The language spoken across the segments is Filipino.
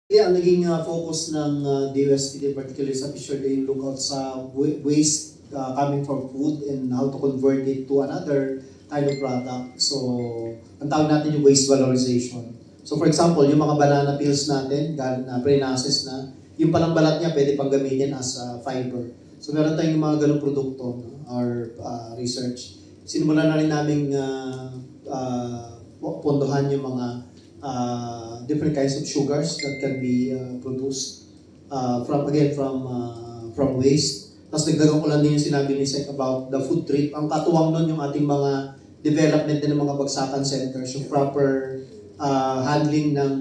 Ang naging focus ng DOST, particularly sa Fisher Day, look out sa waste coming from food and how to convert it to another kind of product. So, ang tawag natin yung waste valorization. So, for example, yung mga banana peels natin, pre-processed na, yung palang balat niya pwede pang gamitin as fiber. So, meron tayong mga ganong produkto, no? Our research. Simulan na rin namin pondohan yung mga different kinds of sugars that can be produced from waste. Tapos nagdagan ko lang din yung sinabi ni Sek about the food trip. Ang katuwang nun yung ating mga development din ng mga bagsakan centers, yung proper handling ng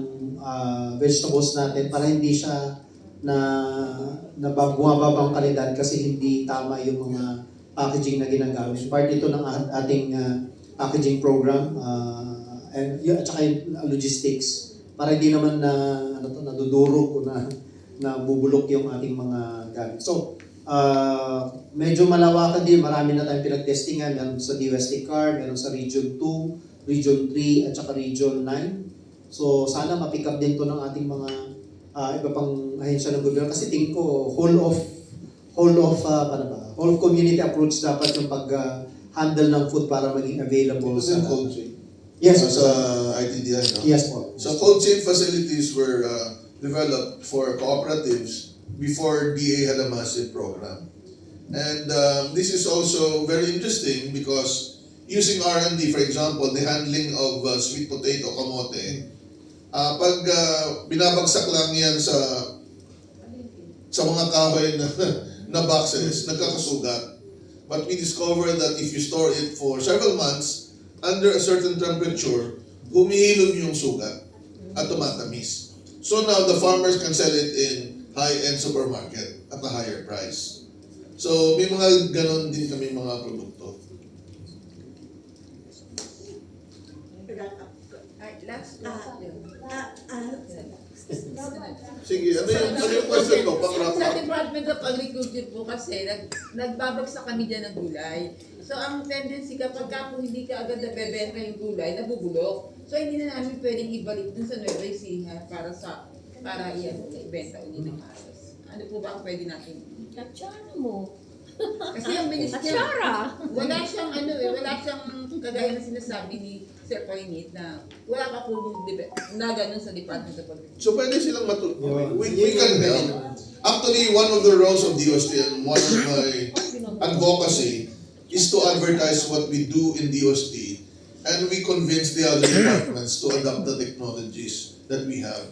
vegetables natin para hindi siya bumababa ang kalidad kasi hindi tama yung mga packaging na ginagamit. Part ito ng ating packaging program and at saka yung logistics para hindi naman nadudurog o na bubulok yung ating mga gamit. So, medyo malawakan din, marami na tayong pinag-testingan, meron sa DOST card, meron sa Region 2, Region 3, at saka Region 9. So, sana ma-pick up din to ng ating mga iba pang ahensya ng gobyerno kasi tingin ko whole of community approach dapat yung pag-handle ng food para maging available sa cold chain. Yes, sa ITDI, no? Yes po. So cold chain facilities were developed for cooperatives before DA had a massive program. And this is also very interesting because using R&D, for example, the handling of sweet potato, kamote, pag binabagsak lang yan sa mga kahoy na boxes, nagkakasugat. But we discovered that if you store it for several months, under a certain temperature, humihilom yung sugat at tumatamis. So now the farmers can sell it in high-end supermarket at a higher price. So may mga ganon din kami mga produkto. Sige, ano yung question ko? Sa Department of Agriculture po kasi, nagbabagsak kami dyan ng gulay. So, ang tendency kapag po hindi ka agad nabebenta yung gulay, nabubulok. So, hindi na namin pwedeng ibalik dun sa Nueva Ecija para ibenta ulit ng aros. Ano po ba ang pwede natin? Katsara mo. Kasi ang minister, wala siyang kagaya na sinasabi ni Sir Painit na wala pa po na ganun sa Department of Agriculture. So pwede silang we can help. Actually, one of the roles of DOST and one of my advocacy is to advertise what we do in DOST and we convince the other departments to adopt the technologies that we have.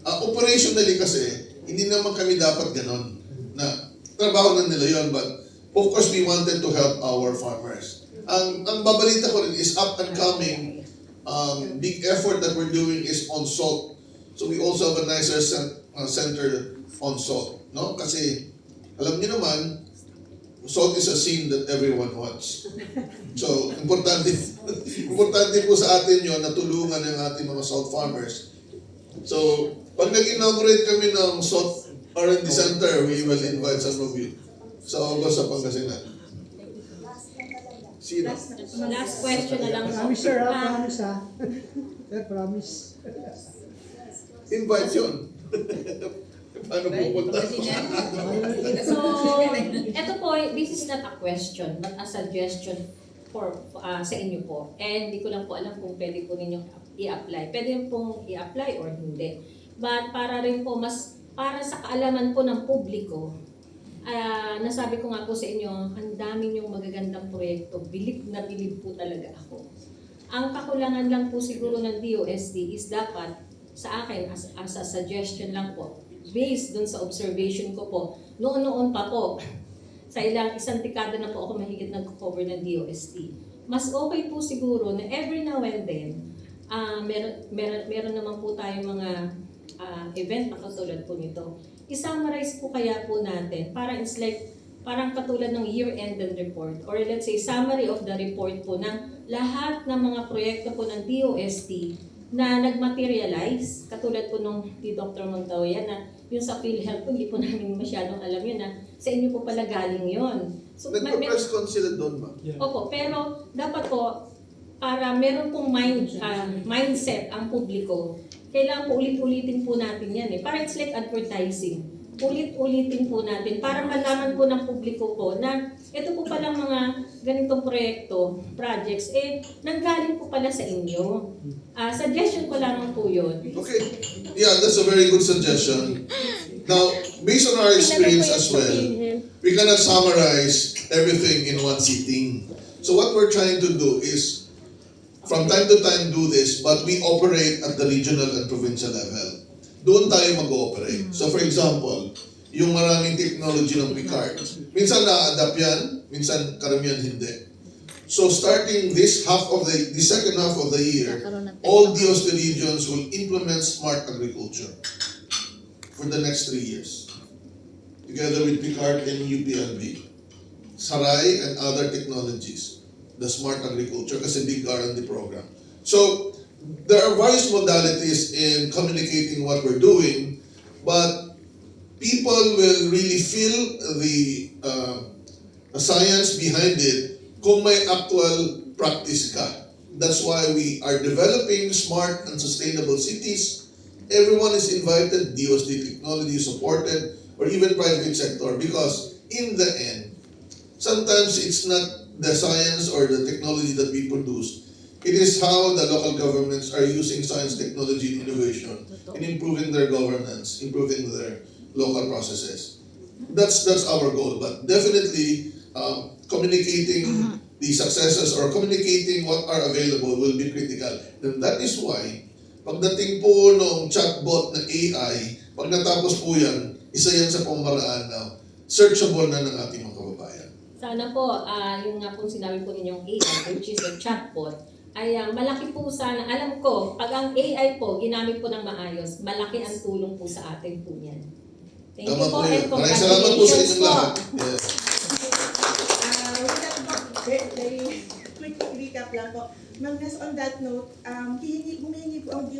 Operationally kasi, hindi naman kami dapat ganon na trabaho na nila yun, but of course we wanted to help our farmers. Ang babalita ko rin is up and coming big effort that we're doing is on salt. So we also have a nicer center on salt, no? Kasi alam niyo naman, salt is a sin that everyone wants. So importante po sa atin 'yon na tulungan ng ating mga salt farmers. So pag nag-inaugurate kami ng salt R&D center, we will invite some of you sa August sa Pangasinan. Sino? Last question na lang. Promise, sir. Promise, ha? Sir, promise. Invite yun. Paano pupunta? So, eto po, this is not a question, but a suggestion for sa inyo po. And hindi ko lang po alam kung pwede po ninyo i-apply. Pwede pong i-apply or hindi. But para rin po, para sa kaalaman po ng publiko, nasabi ko nga po sa inyo, ang dami niyong magagandang proyekto. Bilib na bilib po talaga ako. Ang kakulangan lang po siguro ng DOST is dapat sa akin, as a suggestion lang po, based dun sa observation ko po, noon pa po, sa isang dekada na po ako mahigit nag-cover ng DOST. Mas okay po siguro na every now and then, meron naman po tayong mga event na katulad po nito. I-summarize po kaya po natin, parang katulad ng year-end report, or let's say summary of the report po ng lahat ng mga proyekto po ng DOST na nag-materialize, katulad po nung ni Dr. Montoya na yung sa PhilHealth po, hindi po namin masyadong alam yun na sa inyo po pala galing yun. So, nagpa-press con sila doon, ma'am? Opo, pero dapat po, para meron pong mindset ang publiko kailangan po ulit-ulitin po natin yan eh. Para it's like advertising. Ulit-ulitin po natin para malaman po ng publiko po na ito po palang mga ganitong proyekto, projects, nanggaling po pala sa inyo. Suggestion ko lang po yun. Okay. Yeah, that's a very good suggestion. Now, based on our experience as well, we cannot summarize everything in one sitting. So what we're trying to do is, from time to time do this, but we operate at the regional and provincial level. Doon tayo mag-ooperate. So for example, yung maraming technology ng Picard, minsan na-adapt yan, minsan karamihan hindi. So starting this second half of the year, all DOST regions will implement smart agriculture for the next 3 years, together with Picard and UPLB, Saray and other technologies, the smart agriculture, kasi big R&D program. So there are various modalities in communicating what we're doing, but people will really feel the science behind it kung may actual practice ka. That's why we are developing smart and sustainable cities. Everyone is invited, DOST technology supported, or even private sector, because in the end, sometimes it's not the science or the technology that we produce. It is how the local governments are using science, technology, and innovation in improving their governance, improving their local processes. That's our goal. But definitely, communicating the successes or communicating what are available will be critical. And that is why, pagdating po ng chatbot na AI, pag natapos po yan, isa yan sa pamaraan na searchable na ng ating mga kababayan. Sana po, yung nga po sinabi po ninyong AI, which is a chatbot, ay malaki po sana, alam ko, pag ang AI po, ginamit po ng maayos, malaki ang tulong po sa atin po yan. Thank Tama you po po yun. and Maraming salamat po sa congratulations inyong po. lahat. Yes. Very quick recap lang po. Ma'am, on that note, humihingi po ang